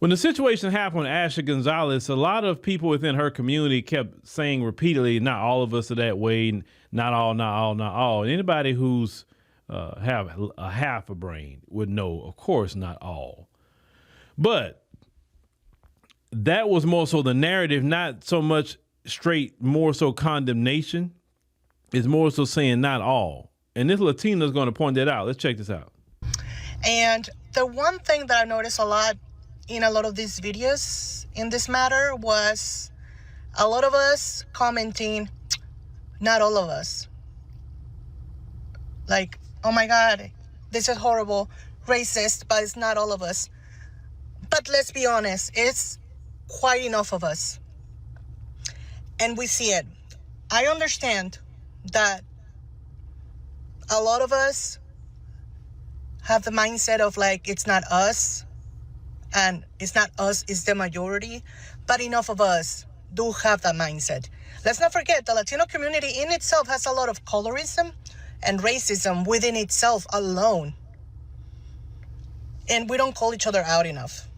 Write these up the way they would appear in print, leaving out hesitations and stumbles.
When the situation happened with Ashley Gonzalez, a lot of people within her community kept saying repeatedly, not all of us are that way, not all, not all, not all. And anybody who's have a half a brain would know, of course, not all. But that was more so the narrative, not so much straight, more so condemnation. It's more so saying not all. And this Latina is going to point that out. Let's check this out. And the one thing that I noticed a lot in a lot of these videos in this matter was a lot of us commenting, not all of us. Like, oh my God, this is horrible, racist, but it's not all of us. But let's be honest, it's quite enough of us. And we see it. I understand that a lot of us have the mindset of like, it's not us. And it's not us, it's the majority. But enough of us do have that mindset. Let's not forget, the Latino community in itself has a lot of colorism and racism within itself alone. And we don't call each other out enough.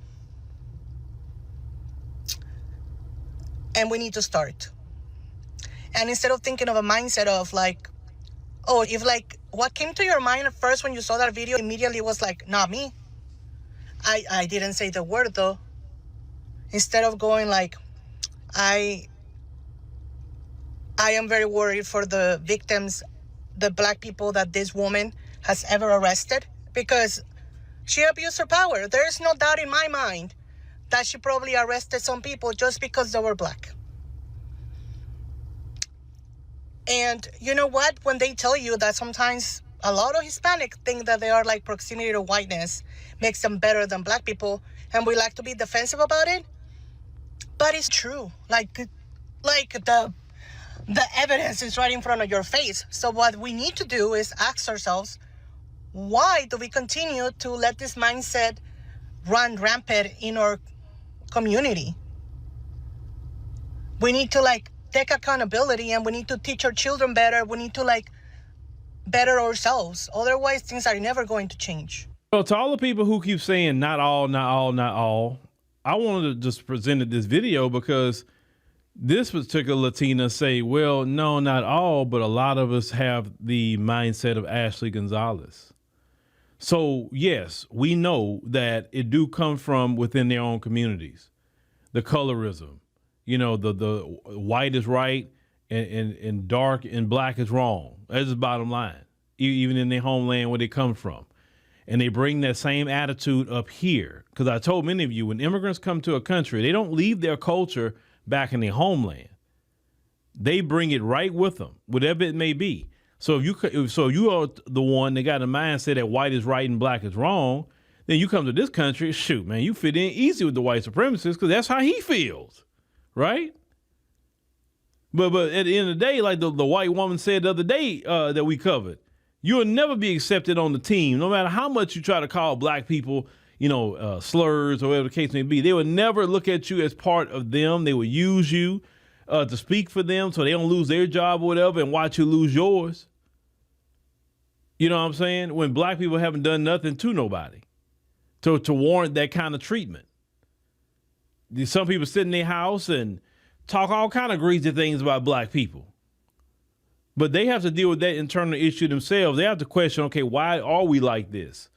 And we need to start. And instead of thinking of a mindset of like, oh, if like, what came to your mind at first when you saw that video immediately was like, not me. I didn't say the word though. Instead of going like, I am very worried for the victims, the Black people that this woman has ever arrested, because she abused her power. There is no doubt in my mind that she probably arrested some people just because they were Black. And you know what? When they tell you that sometimes a lot of Hispanics think that they are like proximity to whiteness makes them better than Black people, and we like to be defensive about it. But it's true. Like the evidence is right in front of your face. So what we need to do is ask ourselves, why do we continue to let this mindset run rampant in our community? We need to like take accountability, and we need to teach our children better. We need to like better ourselves. Otherwise, things are never going to change. Well, to all the people who keep saying not all, not all, not all, I wanted to just present this video because this particular Latina say, well, no, not all, but a lot of us have the mindset of Ashley Gonzalez. So yes, we know that it do come from within their own communities. The colorism, you know, the white is right and dark and Black is wrong. That's the bottom line, even in their homeland where they come from. And they bring that same attitude up here. Because I told many of you, when immigrants come to a country, they don't leave their culture back in their homeland. They bring it right with them, whatever it may be. So if you are the one that got a mindset that white is right and Black is wrong, then you come to this country, shoot, man, you fit in easy with the white supremacists because that's how he feels, right? But at the end of the day, like the white woman said the other day that we covered, you'll never be accepted on the team, no matter how much you try to call Black people, you know, slurs or whatever the case may be. They would never look at you as part of them. They would use you to speak for them so they don't lose their job or whatever and watch you lose yours. You know what I'm saying? When Black people haven't done nothing to nobody to warrant that kind of treatment. Some people sit in their house and talk all kind of greasy things about Black people. But they have to deal with that internal issue themselves. They have to question, okay, why are we like this?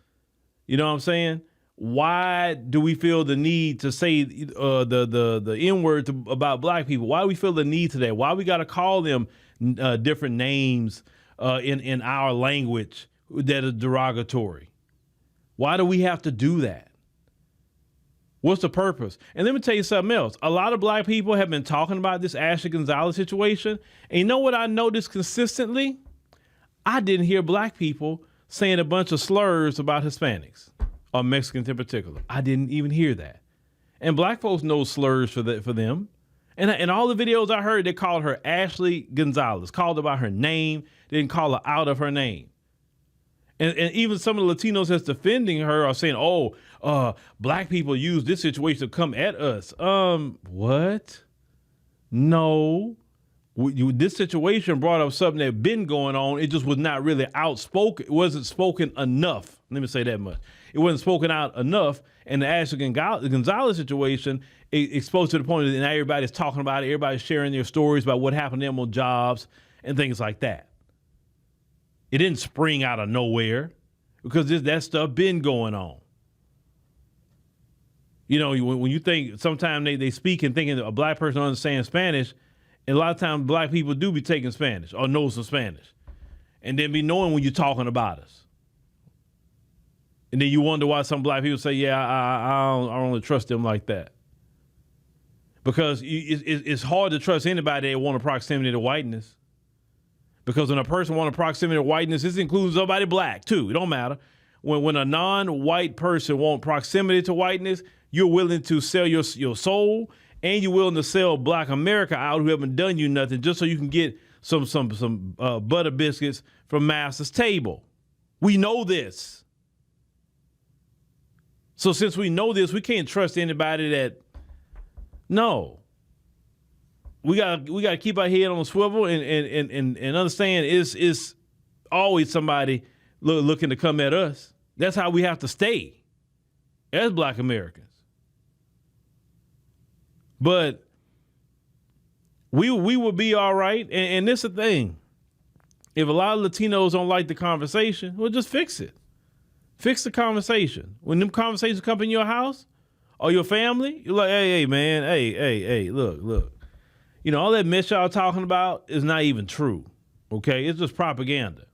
You know what I'm saying? Why do we feel the need to say the N-word about Black people? Why do we feel the need to that? Why we got to call them different names in our language that are derogatory? Why do we have to do that? What's the purpose? And let me tell you something else. A lot of Black people have been talking about this Ashley Gonzalez situation. And you know what I noticed consistently? I didn't hear Black people saying a bunch of slurs about Hispanics or Mexicans in particular. I didn't even hear that. And Black folks know slurs for them. And all the videos I heard, they called her Ashley Gonzalez, called her by her name, didn't call her out of her name. And even some of the Latinos that's defending her are saying, Black people use this situation to come at us. What? No. This situation brought up something that had been going on. It just was not really outspoken. It wasn't spoken enough. Let me say that much. It wasn't spoken out enough. And the Ashley Gonzalez situation, it exposed to the point that now everybody's talking about it. Everybody's sharing their stories about what happened to them on jobs and things like that. It didn't spring out of nowhere because that stuff been going on. You know, when you think sometimes they speak and thinking a black person understands Spanish, and a lot of times black people do be taking Spanish or know some Spanish and then be knowing when you're talking about us. And then you wonder why some black people say, yeah, I don't really trust them like that. Because it's hard to trust anybody that want a proximity to whiteness. Because when a person wants a proximity to whiteness, this includes somebody black too. It don't matter. When a non-white person wants proximity to whiteness, you're willing to sell your soul, and you're willing to sell black America out who haven't done you nothing just so you can get some butter biscuits from master's table. We know this. So since we know this, we can't trust anybody that, no. We gotta keep our head on a swivel and understand it's always somebody looking to come at us. That's how we have to stay as black Americans. But we will be all right. And this is the thing. If a lot of Latinos don't like the conversation, well, just fix it. Fix the conversation. When them conversations come in your house or your family, you're like, hey, man, hey, look. You know, all that mess y'all talking about is not even true. Okay? It's just propaganda.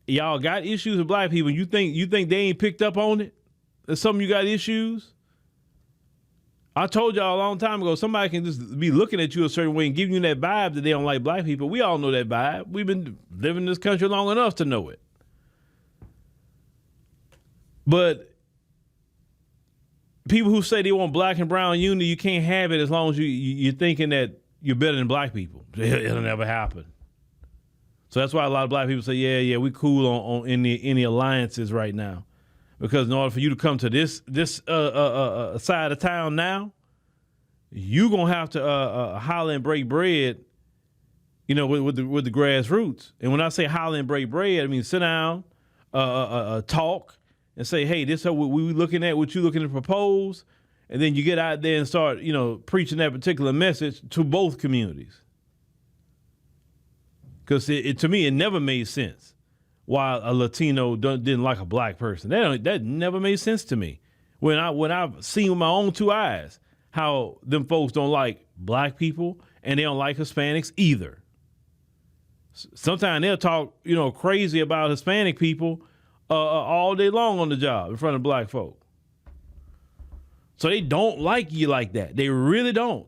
Y'all got issues with black people. You think they ain't picked up on it? That some of you got issues? I told y'all a long time ago, somebody can just be looking at you a certain way and giving you that vibe that they don't like black people. We all know that vibe. We've been living in this country long enough to know it. But people who say they want black and brown unity, you can't have it as long as you're thinking that you're better than black people. It'll never happen. So that's why a lot of black people say, yeah, we cool on any alliances right now. Because in order for you to come to this side of town now, you gonna have to holler and break bread, you know, with the grassroots. And when I say holler and break bread, I mean sit down, talk, and say, hey, this is what we looking at, what you looking to propose, and then you get out there and start, you know, preaching that particular message to both communities. Because to me, it never made sense why a Latino didn't like a black person. That never made sense to me. When I've seen with my own two eyes how them folks don't like black people and they don't like Hispanics either. Sometimes they'll talk, you know, crazy about Hispanic people all day long on the job in front of black folk. So they don't like you like that. They really don't.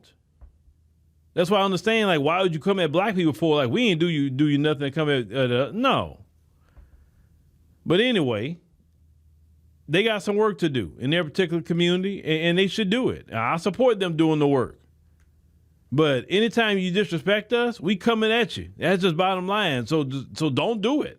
That's why I understand, like, why would you come at black people for? Like, we ain't do you nothing to come at no. But anyway, they got some work to do in their particular community, and they should do it. I support them doing the work. But anytime you disrespect us, we coming at you. That's just bottom line. So don't do it.